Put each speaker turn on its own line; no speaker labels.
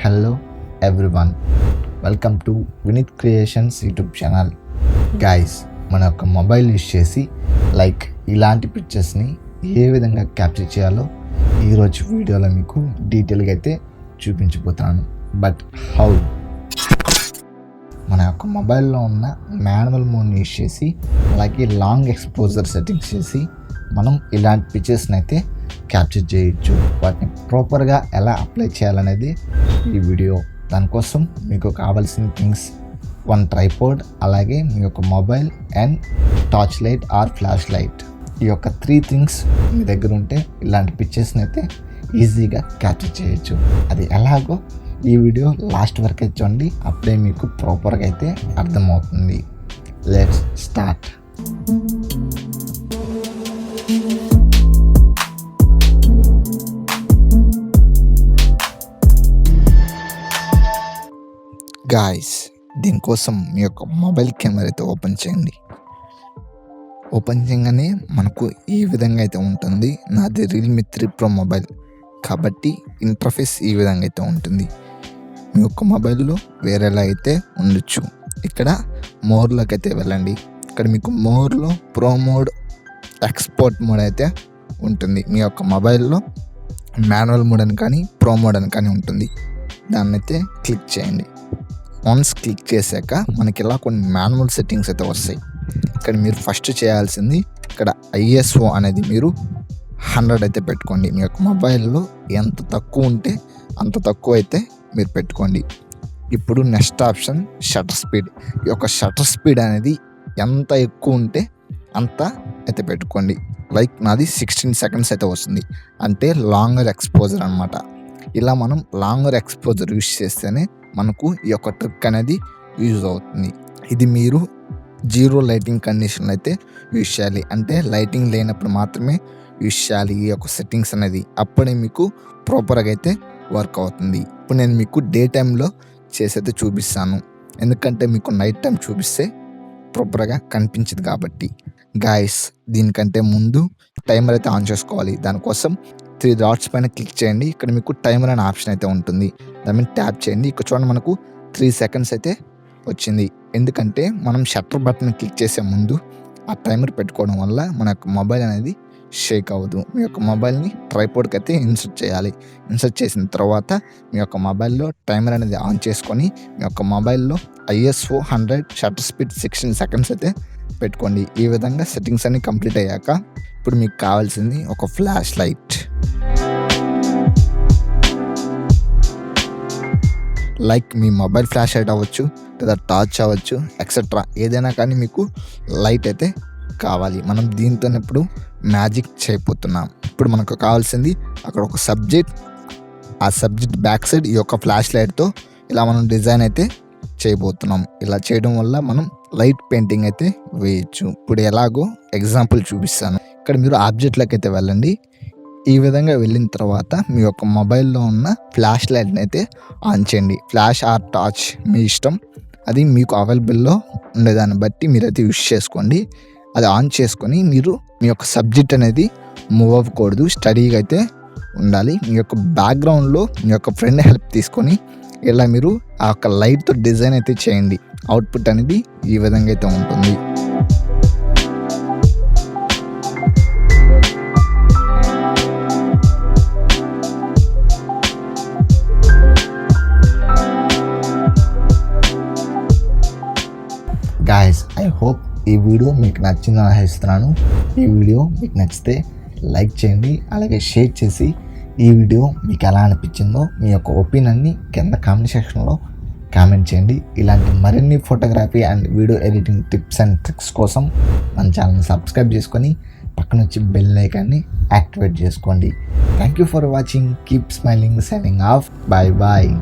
Hello everyone, welcome to Vineet creations YouTube channel. Guys, మన యొక్క mobile use చేసి ఇలాంటి పిక్చర్స్ని ఏ విధంగా క్యాప్చర్ చేయాలో ఈరోజు వీడియోలో మీకు డీటెయిల్గా అయితే చూపించబోతున్నాను. But how? మన యొక్క మొబైల్లో ఉన్న మాన్యువల్ మోడ్ని యూస్ చేసి అలాగే లాంగ్ ఎక్స్పోజర్ సెట్టింగ్స్ చేసి మనం ఇలాంటి పిక్చర్స్ని అయితే క్యాప్చర్ చేయొచ్చు. వాటిని ప్రాపర్గా ఎలా అప్లై చేయాలనేది ఈ వీడియో. దానికోసం మీకు కావాల్సిన థింగ్స్, 1 ట్రైపాడ్, అలాగే మీ యొక్క mobile and torch light or flash light. ఈ యొక్క 3 థింగ్స్ మీ దగ్గర ఉంటే ఇలాంటి పిక్చర్స్ని అయితే ఈజీగా క్యాప్చర్ చేయొచ్చు. అది ఎలాగో ఈ వీడియో లాస్ట్ వరకు చూడండి, అప్పుడే మీకు ప్రాపర్గా అయితే అర్థమవుతుంది. Let's start. గాయ్స్, దీనికోసం మీ యొక్క మొబైల్ కెమెరా అయితే ఓపెన్ చేయండి. ఓపెన్ చేయగానే మనకు ఈ విధంగా అయితే ఉంటుంది. నాది రియల్మీ 3 Pro మొబైల్ కాబట్టి ఇంటర్ఫేస్ ఈ విధంగా అయితే ఉంటుంది. మీ యొక్క మొబైల్లో వేరేలా అయితే ఉండొచ్చు. ఇక్కడ మోర్లోకి అయితే వెళ్ళండి. ఇక్కడ మీకు మోర్లో ప్రో మోడ్, ఎక్స్పోర్ట్ మోడ్ అయితే ఉంటుంది. మీ యొక్క మొబైల్లో మాన్యువల్ మోడ్ అని కానీ ప్రో మోడ్ అని కానీ ఉంటుంది. దాన్ని అయితే క్లిక్ చేయండి. వన్స్ క్లిక్ చేశాక మనకి ఇలా కొన్ని మాన్యువల్ సెట్టింగ్స్ అయితే వస్తాయి. ఇక్కడ మీరు ఫస్ట్ చేయాల్సింది, ఇక్కడ ISO అనేది మీరు 100 అయితే పెట్టుకోండి. మీ యొక్క మొబైల్లో ఎంత తక్కువ ఉంటే అంత తక్కువ అయితే మీరు పెట్టుకోండి. ఇప్పుడు నెక్స్ట్ ఆప్షన్ షటర్ స్పీడ్. ఈ యొక్క షటర్ స్పీడ్ అనేది ఎంత ఎక్కువ ఉంటే అంత అయితే పెట్టుకోండి. నాది 16 సెకండ్స్ అయితే వస్తుంది, అంటే లాంగర్ ఎక్స్పోజర్ అనమాట. ఇలా మనం లాంగర్ ఎక్స్పోజర్ యూస్ చేస్తేనే మనకు ఈ యొక్క ట్రిక్ అనేది యూజ్ అవుతుంది. ఇది మీరు 0 లైటింగ్ కండిషన్ అయితే యూజ్ చేయాలి, అంటే లైటింగ్ లేనప్పుడు మాత్రమే యూజ్ చేయాలి ఈ యొక్క సెట్టింగ్స్ అనేది. అప్పుడే మీకు ప్రాపర్గా అయితే వర్క్ అవుతుంది. ఇప్పుడు నేను మీకు డే టైంలో చేసైతే చూపిస్తాను, ఎందుకంటే మీకు నైట్ టైం చూపిస్తే ప్రాపర్గా కనిపించదు కాబట్టి. గాయస్, దీనికంటే ముందు టైమర్ అయితే ఆన్ చేసుకోవాలి. దానికోసం 3 డాట్స్ పైన క్లిక్ చేయండి. ఇక్కడ మీకు టైమర్ అనే ఆప్షన్ అయితే ఉంటుంది. దాని మీద ట్యాప్ చేయండి. ఇక్కడ చూడండి, మనకు 3 సెకండ్స్ అయితే వచ్చింది. ఎందుకంటే మనం షట్టర్ బటన్ క్లిక్ చేసే ముందు ఆ టైమర్ పెట్టుకోవడం వల్ల మన యొక్క మొబైల్ అనేది షేక్ అవ్వదు. మీ యొక్క మొబైల్ని ట్రైపాడ్కి అయితే ఇన్సర్ట్ చేయాలి. ఇన్సర్ట్ చేసిన తర్వాత మీ యొక్క మొబైల్లో టైమర్ అనేది ఆన్ చేసుకొని మీ యొక్క మొబైల్లో ISO 100, షట్టర్ స్పీడ్ 16 సెకండ్స్ అయితే పెట్టుకోండి. ఈ విధంగా సెట్టింగ్స్ అన్ని కంప్లీట్ అయ్యాక ఇప్పుడు మీకు కావాల్సింది ఒక ఫ్లాష్ లైట్. మీ మొబైల్ ఫ్లాష్ లైట్ అవ్వచ్చు, లేదా టార్చ్ అవ్వచ్చు, ఎక్సెట్రా ఏదైనా కానీ మీకు లైట్ అయితే కావాలి. మనం దీంతో ఇప్పుడు మ్యాజిక్ చేయబోతున్నాం. ఇప్పుడు మనకు కావాల్సింది అక్కడ ఒక సబ్జెక్ట్, ఆ సబ్జెక్ట్ బ్యాక్ సైడ్ ఈ యొక్క ఫ్లాష్ లైట్తో ఇలా మనం డిజైన్ అయితే చేయబోతున్నాం. ఇలా చేయడం వల్ల మనం లైట్ పెయింటింగ్ అయితే వేయచ్చు. ఇప్పుడు ఎలాగో ఎగ్జాంపుల్ చూపిస్తాను. ఇక్కడ మీరు ఆబ్జెక్ట్లోకి అయితే వెళ్ళండి. ఈ విధంగా వెళ్ళిన తర్వాత మీ యొక్క మొబైల్లో ఉన్న ఫ్లాష్ లైట్ని అయితే ఆన్ చేయండి. ఫ్లాష్ ఆర్ టార్చ్ మీ ఇష్టం, అది మీకు అవైలబుల్లో ఉండేదాన్ని బట్టి మీరైతే యూస్ చేసుకోండి. అది ఆన్ చేసుకొని మీరు మీ యొక్క సబ్జెక్ట్ అనేది మూవ్ అవ్వకూడదు, స్టడీగా అయితే ఉండాలి. మీ యొక్క బ్యాక్గ్రౌండ్లో మీ యొక్క ఫ్రెండ్ హెల్ప్ తీసుకొని ఇలా మీరు ఆ యొక్క లైట్తో డిజైన్ అయితే చేయండి. అవుట్పుట్ అనేది ఈ విధంగా అయితే ఉంటుంది. గాయస్, ఐ హోప్ ఈ వీడియో మీకు నచ్చిందని ఆశిస్తున్నాను. ఈ వీడియో మీకు నచ్చితే లైక్ చేయండి, అలాగే షేర్ చేసి ఈ వీడియో మీకు ఎలా అనిపించిందో మీ యొక్క ఒపీనియన్ని కింద కామెంట్ సెక్షన్లో కామెంట్ చేయండి. ఇలాంటి మరిన్ని photography and video editing tips and tricks కోసం మన ఛానల్ని సబ్స్క్రైబ్ చేసుకొని పక్కన వచ్చి బెల్ ఐకాన్ని యాక్టివేట్ చేసుకోండి. Thank you for watching. Keep smiling. Signing off. Bye bye.